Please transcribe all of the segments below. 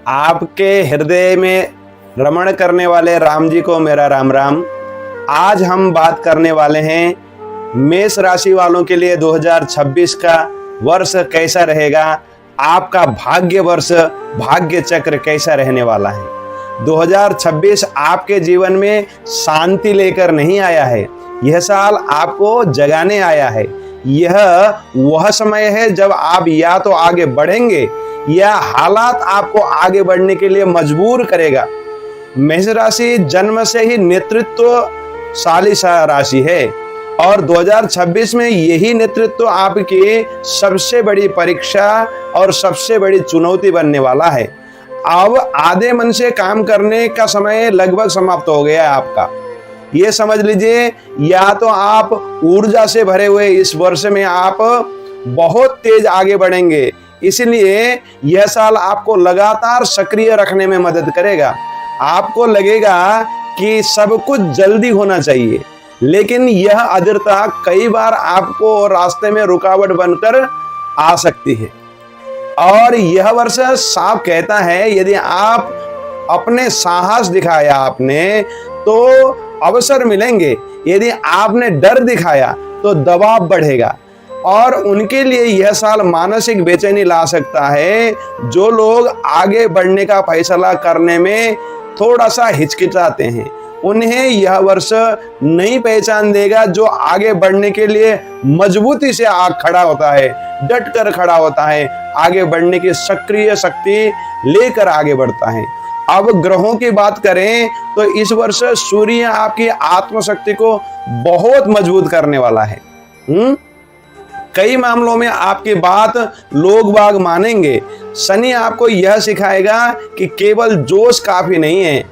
आपके हृदय में रमण करने वाले राम जी को मेरा राम राम। आज हम बात करने वाले हैं मेष राशि वालों के लिए 2026 का वर्ष कैसा रहेगा, आपका भाग्य वर्ष, भाग्य चक्र कैसा रहने वाला है। 2026 आपके जीवन में शांति लेकर नहीं आया है, यह साल आपको जगाने आया है। यह वह समय है जब आप या तो आगे बढ़ेंगे या हालात आपको आगे बढ़ने के लिए मजबूर करेगा। मेष राशि जन्म से ही नेतृत्वशाली राशि है और 2026 में यही नेतृत्व आपकी सबसे बड़ी परीक्षा और सबसे बड़ी चुनौती बनने वाला है। अब आधे मन से काम करने का समय लगभग समाप्त हो गया है आपका। ये समझ लीजिए, या तो आप ऊर्जा से भरे हुए इस वर्ष में आप बहुत तेज आगे बढ़ेंगे, इसलिए यह साल आपको लगातार सक्रिय रखने में मदद करेगा। आपको लगेगा कि सब कुछ जल्दी होना चाहिए, लेकिन यह अधीरता कई बार आपको रास्ते में रुकावट बनकर आ सकती है। और यह वर्ष साफ कहता है, यदि आप अपने साहस दिखाया आपने तो अवसर मिलेंगे, यदि आपने डर दिखाया तो दबाव बढ़ेगा। और उनके लिए यह साल मानसिक बेचैनी ला सकता है जो लोग आगे बढ़ने का फैसला करने में थोड़ा सा हिचकिचाते हैं। उन्हें यह वर्ष नई पहचान देगा जो आगे बढ़ने के लिए मजबूती से खड़ा होता है, डट कर खड़ा होता है, आगे बढ़ने की सक्रिय शक्ति लेकर आगे बढ़ता है। अब ग्रहों की बात करें तो इस वर्ष सूर्य आपकी आत्मशक्ति को बहुत मजबूत करने वाला है। कई मामलों में आपकी बात लोग बाग मानेंगे। शनि आपको यह सिखाएगा कि केवल जोश काफी नहीं है।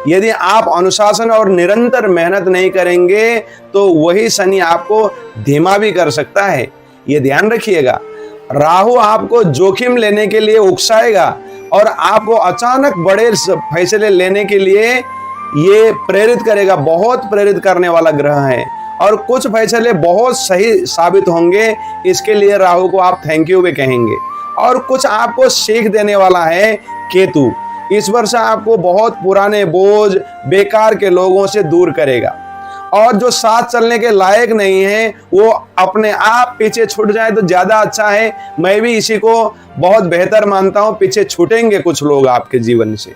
यदि आप अनुशासन और निरंतर मेहनत नहीं करेंगे तो वही शनि आपको धीमा भी कर सकता है, ये ध्यान रखिएगा। राहु आपको जोखिम लेने के लिए उकसाएगा और आपको अचानक बड़े फैसले लेने के लिए ये प्रेरित करेगा। बहुत प्रेरित करने वाला ग्रह है और कुछ फैसले बहुत सही साबित होंगे, इसके लिए राहु को आप थैंक यू भी कहेंगे। और कुछ आपको सीख देने वाला है केतु। इस वर्ष आपको बहुत पुराने बोझ, बेकार के लोगों से दूर करेगा और जो साथ चलने के लायक नहीं है वो अपने आप पीछे छूट जाए तो ज्यादा अच्छा है। मैं भी इसी को बहुत बेहतर मानता हूं, पीछे छूटेंगे कुछ लोग आपके जीवन से।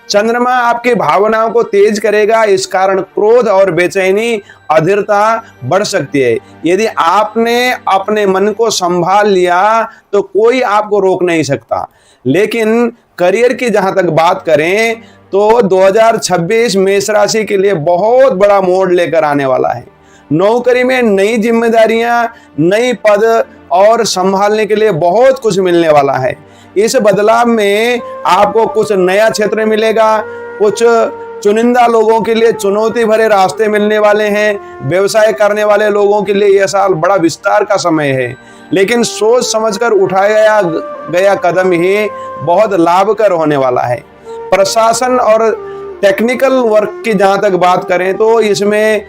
चंद्रमा आपकी भावनाओं को तेज करेगा, इस कारण क्रोध और बेचैनी, अधीरता बढ़ सकती है। यदि आपने अपने मन को संभाल लिया तो कोई आपको रोक नहीं सकता। लेकिन करियर की जहां तक बात करें तो 2026 मेष राशि के लिए बहुत बड़ा मोड़ लेकर आने वाला है। नौकरी में नई जिम्मेदारियां, नई पद और संभालने के लिए बहुत कुछ मिलने वाला है। इस बदलाव में आपको कुछ नया क्षेत्र मिलेगा, कुछ चुनिंदा लोगों के लिए चुनौती भरे रास्ते मिलने वाले हैं। व्यवसाय करने वाले लोगों के लिए यह साल बड़ा विस्तार का समय है, लेकिन सोच समझकर उठाया गया कदम ही बहुत लाभकर होने वाला है। प्रशासन और टेक्निकल वर्क की जहां तक बात करें तो इसमें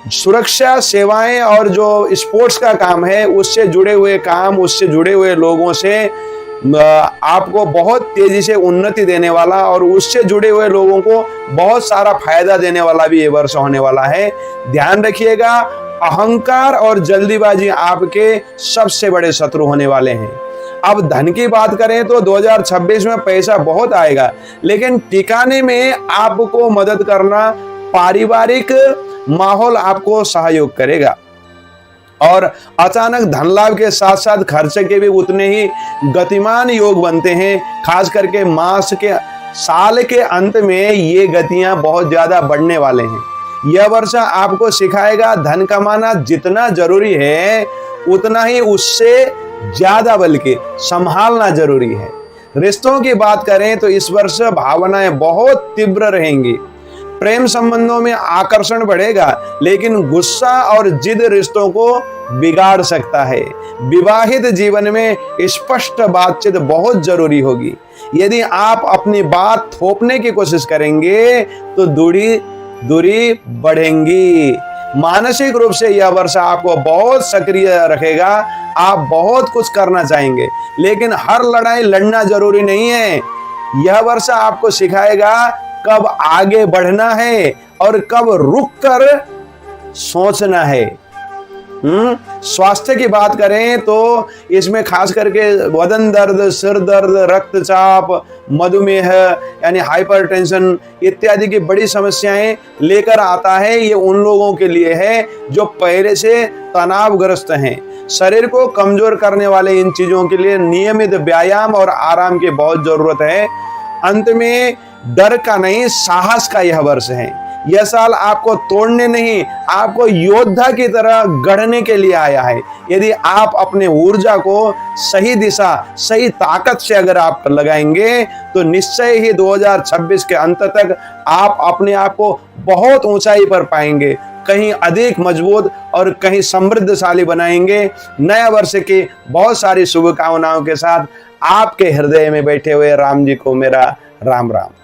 सुरक्षा सेवाएं और जो स्पोर्ट्स का काम है उससे जुड़े हुए काम, उससे जुड़े हुए लोगों से आपको बहुत तेजी से उन्नति देने वाला और उससे जुड़े हुए लोगों को बहुत सारा फायदा देने वाला भी ये वर्ष होने वाला है। ध्यान रखिएगा, अहंकार और जल्दीबाजी आपके सबसे बड़े शत्रु होने वाले हैं। अब धन की बात करें तो 2026 में पैसा बहुत आएगा, लेकिन टिकाने में आपको मदद करना पारिवारिक माहौल आपको सहयोग करेगा। और अचानक धन लाभ के साथ साथ खर्चे के भी उतने ही गतिमान योग बनते हैं। खास करके साल के अंत में ये गतियां बहुत ज्यादा बढ़ने वाले हैं। यह वर्ष आपको सिखाएगा धन कमाना जितना जरूरी है उतना ही उससे ज्यादा बल्कि संभालना जरूरी है। रिश्तों की बात करें तो इस वर्ष भावनाएं बहुत तीव्र रहेंगी। प्रेम संबंधों में आकर्षण बढ़ेगा, लेकिन गुस्सा और जिद रिश्तों को बिगाड़ सकता है। विवाहित जीवन में स्पष्ट बातचीत बहुत जरूरी होगी। यदि आप अपनी बात थोपने की कोशिश करेंगे तो दूरी बढ़ेंगी। मानसिक रूप से यह वर्ष आपको बहुत सक्रिय रखेगा। आप बहुत कुछ करना चाहेंगे, लेकिन हर लड़ाई लड़ना जरूरी नहीं है। यह वर्ष आपको सिखाएगा कब आगे बढ़ना है और कब रुक कर सोचना है। स्वास्थ्य की बात करें तो इसमें खास करके बदन दर्द, सिर दर्द, रक्तचाप, मधुमेह यानी हाइपरटेंशन इत्यादि की बड़ी समस्याएं लेकर आता है। ये उन लोगों के लिए है जो पहले से तनावग्रस्त हैं। शरीर को कमजोर करने वाले इन चीजों के लिए नियमित व्यायाम और आराम की बहुत जरूरत है। अंत में डर का नहीं, साहस का यह वर्ष है। यह साल आपको तोड़ने नहीं, आपको योद्धा की तरह गढ़ने के लिए आया है। यदि आप अपने ऊर्जा को सही दिशा, सही ताकत से अगर आप लगाएंगे तो निश्चय ही 2026 के अंत तक आप अपने आप को बहुत ऊंचाई पर पाएंगे, कहीं अधिक मजबूत और कहीं समृद्धशाली बनाएंगे। नया वर्ष की बहुत सारी शुभकामनाओं के साथ आपके हृदय में बैठे हुए राम जी को मेरा राम राम।